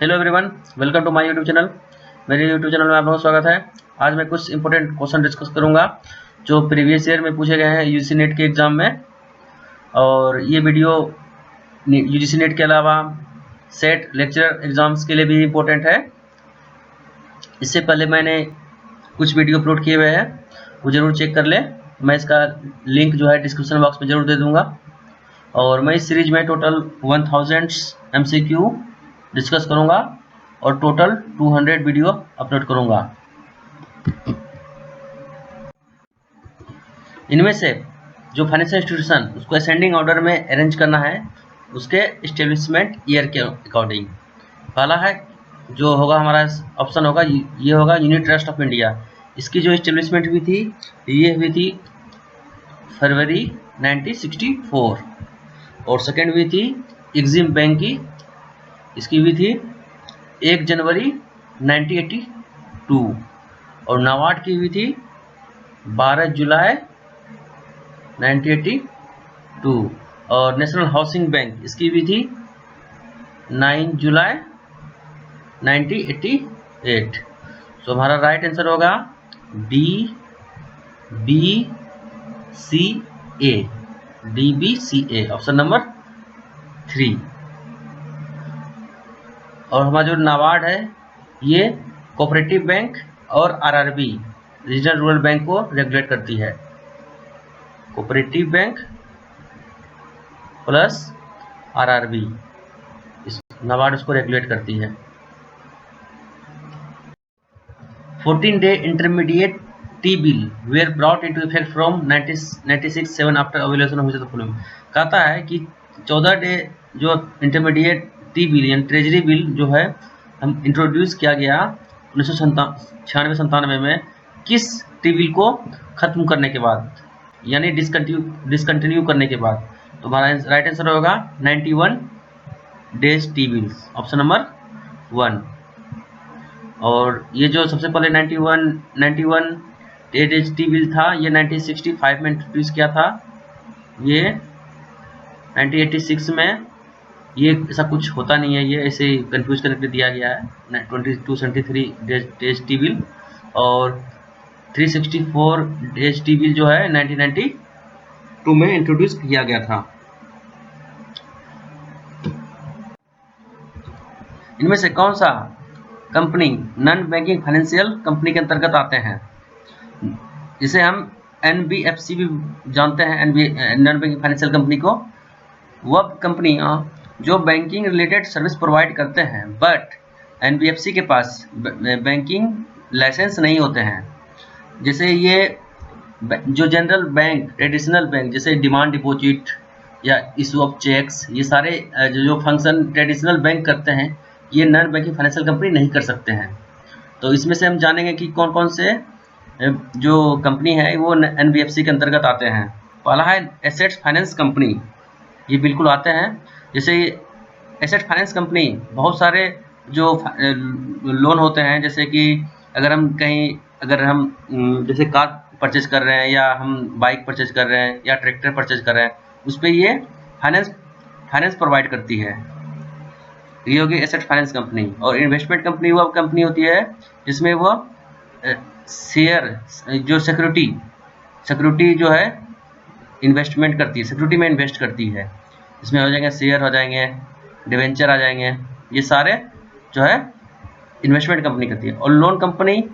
Hello everyone, welcome to my YouTube channel. मेरे YouTube channel में आपका स्वागत है। आज मैं कुछ इंपॉर्टेंट क्वेश्चन डिस्कस करूंगा जो प्रीवियस ईयर में पूछे गए हैं यूजीसी नेट के एग्जाम में। और ये वीडियो यूजीसी नेट के अलावा सेट लेक्चरर एग्जाम्स के लिए भी इम्पोर्टेंट है। इससे पहले मैंने कुछ वीडियो अपलोड किए हुए हैं, वो जरूर चेक कर लें। मैं इसका लिंक जो है डिस्क्रिप्शन बॉक्स में जरूर दे दूँगा। और मैं इस सीरीज में टोटल 1000 MCQ डिस्कस करूंगा और टोटल 200 वीडियो अपलोड करूंगा। इनमें से जो फाइनेंशियल इंस्टीट्यूशन उसको असेंडिंग ऑर्डर में अरेंज करना है, उसके एस्टेब्लिशमेंट ईयर के अकॉर्डिंग। पहला है जो होगा हमारा ऑप्शन होगा, ये होगा यूनिट ट्रस्ट ऑफ इंडिया। इसकी जो एस्टेब्लिशमेंट हुई थी ये हुई थी फरवरी 1964। और सेकेंड हुई थी एग्जिम बैंक की, इसकी हुई थी 1 जनवरी 1982। और नाबार्ड की हुई थी 12 जुलाई 1982। और नेशनल हाउसिंग बैंक इसकी हुई थी 9 जुलाई 1988। तो हमारा राइट आंसर होगा DBCA, ऑप्शन नंबर 3। और हमारा जो नाबार्ड है ये कोऑपरेटिव बैंक और आरआरबी रीजनल रूरल बैंक को रेगुलेट करती है। कोऑपरेटिव बैंक प्लस आरआरबी, इस नाबार्ड इसको रेगुलेट करती है। 14-day intermediate T bill were brought into effect from 1996 after evolution of the following. कहता है कि 14 डे जो इंटरमीडिएट टी बिल यानी ट्रेजरी बिल जो है हम इंट्रोड्यूस किया गया 1996-97 में किस टी बिल को खत्म करने के बाद, यानी डिसकंटिन्यू करने के बाद। तो हमारा राइट आंसर होगा 91 days T bills, option number 1। और ये जो सबसे पहले 91 डेज टी बिल था ये 1965 में इंट्रोड्यूस किया था। ये 1986 में ये ऐसा कुछ होता नहीं है, ये ऐसे कंफ्यूज करके दिया गया है 2273 डेज टी बिल। और 364 डेज टी बिल जो है 1992 में इंट्रोड्यूस किया गया था। इनमें से कौन सा company non banking financial company के अंतर्गत आते हैं, जिसे हम NBFC भी जानते हैं, नॉन बैंकिंग फाइनेंशियल कंपनी को। वह कंपनियां जो बैंकिंग रिलेटेड सर्विस प्रोवाइड करते हैं बट NBFC के पास बैंकिंग लाइसेंस नहीं होते हैं। जैसे ये जो जनरल बैंक, ट्रेडिशनल बैंक जैसे डिमांड डिपॉजिट या इशू ऑफ चेक्स, ये सारे जो फंक्शन ट्रेडिशनल बैंक करते हैं ये नॉन बैंकिंग फाइनेंशियल कंपनी नहीं कर सकते हैं। तो इसमें से हम जानेंगे कि कौन कौन से जो कंपनी है वो NBFC के अंतर्गत आते हैं। पहला है एसेट्स फाइनेंस कंपनी, ये बिल्कुल आते हैं। जैसे एसेट फाइनेंस कंपनी बहुत सारे जो लोन होते हैं, जैसे कि अगर हम जैसे कार परचेज कर रहे हैं या हम बाइक परचेज कर रहे हैं या ट्रैक्टर परचेज कर रहे हैं, उस पर ये फाइनेंस प्रोवाइड करती है। ये होगी एसेट फाइनेंस कंपनी। और इन्वेस्टमेंट कंपनी वह कंपनी होती है जिसमें वह शेयर जो सिक्योरिटी जो है इन्वेस्टमेंट करती है, सिक्योरिटी में इन्वेस्ट करती है। इसमें हो जाएंगे शेयर, हो जाएंगे डिवेंचर आ जाएंगे, ये सारे जो है इन्वेस्टमेंट कंपनी करती है। और लोन कंपनी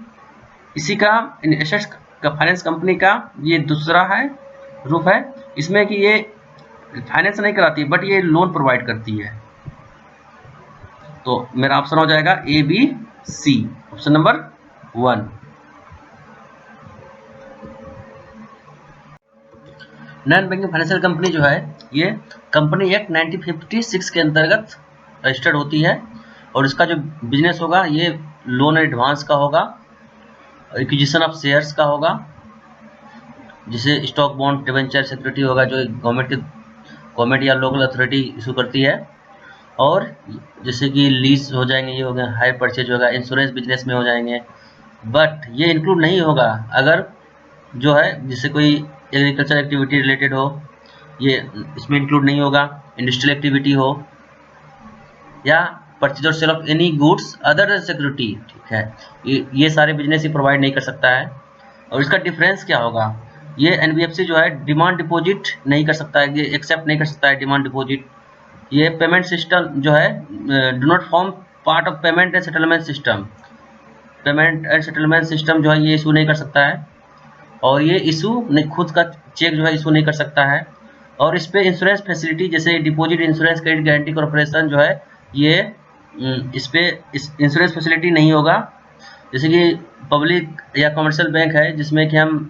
इसी का एसेट्स का फाइनेंस कंपनी का ये दूसरा है रूप है, इसमें कि ये फाइनेंस नहीं कराती बट ये लोन प्रोवाइड करती है। तो मेरा ऑप्शन हो जाएगा ABC, option number 1। Non banking financial company जो है ये कंपनी एक्ट 1956 के अंतर्गत रजिस्टर्ड होती है। और इसका जो बिजनेस होगा ये लोन एडवांस का होगा, एक्विजिशन ऑफ शेयर्स का होगा, जिसे स्टॉक बॉन्ड डिवेंचर सिक्योरिटी होगा जो गवर्नमेंट या लोकल अथॉरिटी इशू करती है। और जैसे कि लीज हो जाएंगे, ये हो गया हायर परचेज होगा, इंश्योरेंस बिजनेस में हो जाएंगे। बट ये इंक्लूड नहीं होगा अगर जो है जैसे कोई एग्रीकल्चर एक्टिविटी रिलेटेड हो, ये इसमें इंक्लूड नहीं होगा। इंडस्ट्रियल एक्टिविटी हो या परचेज और sale of any goods other than security, ठीक है, ये सारे बिजनेस ही प्रोवाइड नहीं कर सकता है। और इसका डिफरेंस क्या होगा, ये एनबीएफसी जो है डिमांड डिपॉजिट नहीं कर सकता है, ये एक्सेप्ट नहीं कर सकता है डिमांड डिपॉजिट। ये पेमेंट सिस्टम जो है do not form part of payment and settlement system, payment and settlement system जो है ये इशू नहीं कर सकता है, और ये इशू खुद का चेक जो है इशू नहीं कर सकता है। और इस पे इंश्योरेंस फैसिलिटी जैसे deposit insurance credit guarantee corporation जो है ये इस पे इंश्योरेंस फैसिलिटी नहीं होगा। जैसे कि पब्लिक या कमर्शियल बैंक है जिसमें कि हम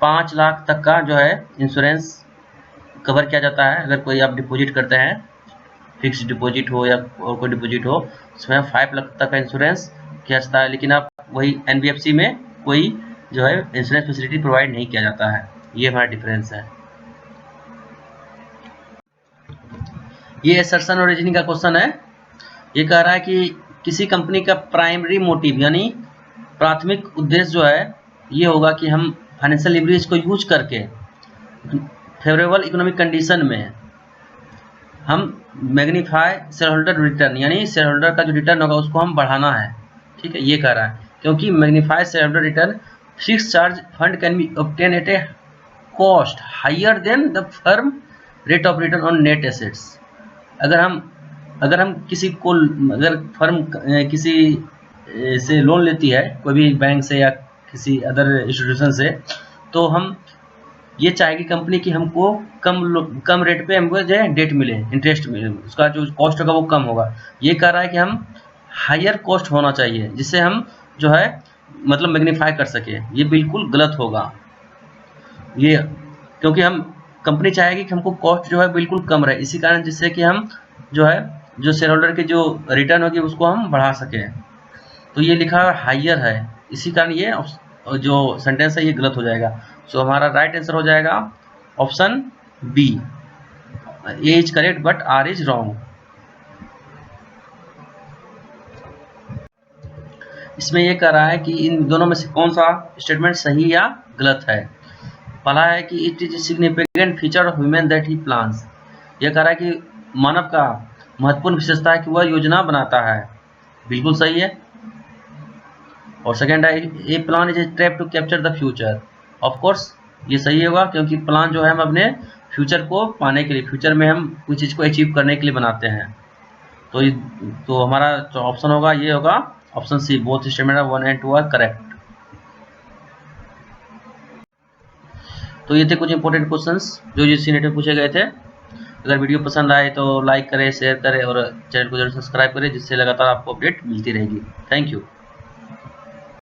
5 लाख तक का जो है इंश्योरेंस कवर किया जाता है। अगर कोई आप डिपॉजिट करते हैं, फिक्स डिपॉजिट हो या और कोई डिपॉजिट हो, उसमें 5 लाख तक का इंश्योरेंस किया जाता है। लेकिन आप वही एनबीएफसी में कोई जो है इंश्योरेंस फैसिलिटी प्रोवाइड नहीं किया जाता है। ये हमारा डिफरेंस है। ये असर्शन और रीजनिंग का क्वेश्चन है। ये कह रहा है कि किसी कंपनी का प्राइमरी मोटिव यानी प्राथमिक उद्देश्य जो है ये होगा कि हम फाइनेंशियल लिवरेज को यूज करके फेवरेबल इकोनॉमिक कंडीशन में हम मैग्नीफाई शेयर होल्डर रिटर्न यानी शेयर होल्डर का जो रिटर्न होगा उसको हम बढ़ाना है, ठीक है, ये कह रहा है। क्योंकि magnify shareholder return fix charge fund can be obtain at a cost higher than the firm rate of return on net assets. अगर हम किसी को अगर फर्म किसी से लोन लेती है, कोई भी बैंक से या किसी अदर इंस्टीट्यूशन से, तो हम ये चाहेगी कंपनी कि हमको कम रेट पे हमको जो है डेट मिले, इंटरेस्ट मिले, उसका जो कॉस्ट होगा वो कम होगा। ये कह रहा है कि हम हायर कॉस्ट होना चाहिए जिससे हम जो है मतलब मैग्नीफाई कर सके। ये बिल्कुल गलत होगा ये, क्योंकि हम कंपनी चाहेगी कि हमको कॉस्ट जो है बिल्कुल कम रहे, इसी कारण जिससे कि हम जो है जो शेयर होल्डर की जो रिटर्न होगी उसको हम बढ़ा सकें। तो ये लिखा हायर है, इसी कारण ये जो सेंटेंस है ये गलत हो जाएगा। सो हमारा राइट आंसर हो जाएगा option B, A is correct but R is wrong. इसमें ये कह रहा है कि इन दोनों में से कौन सा स्टेटमेंट सही या गलत है। पहला है कि it is significant feature of human that he plans, यह कह रहा है कि मानव का महत्वपूर्ण विशेषता है कि वह योजना बनाता है, बिल्कुल सही है। और सेकेंड है a plan is a trap to capture the future, of course ये सही होगा क्योंकि प्लान जो है हम अपने फ्यूचर को पाने के लिए, फ्यूचर में हम कुछ चीज़ को अचीव करने के लिए बनाते हैं। तो हमारा जो ऑप्शन होगा ये होगा option C, both statement 1 and 2 are correct. तो ये थे कुछ इंपॉर्टेंट क्वेश्चंस जो जीसी नेट में पूछे गए थे। अगर वीडियो पसंद आए तो लाइक करें, शेयर करें और चैनल को जरूर सब्सक्राइब करें जिससे लगातार आपको अपडेट मिलती रहेगी। Thank you.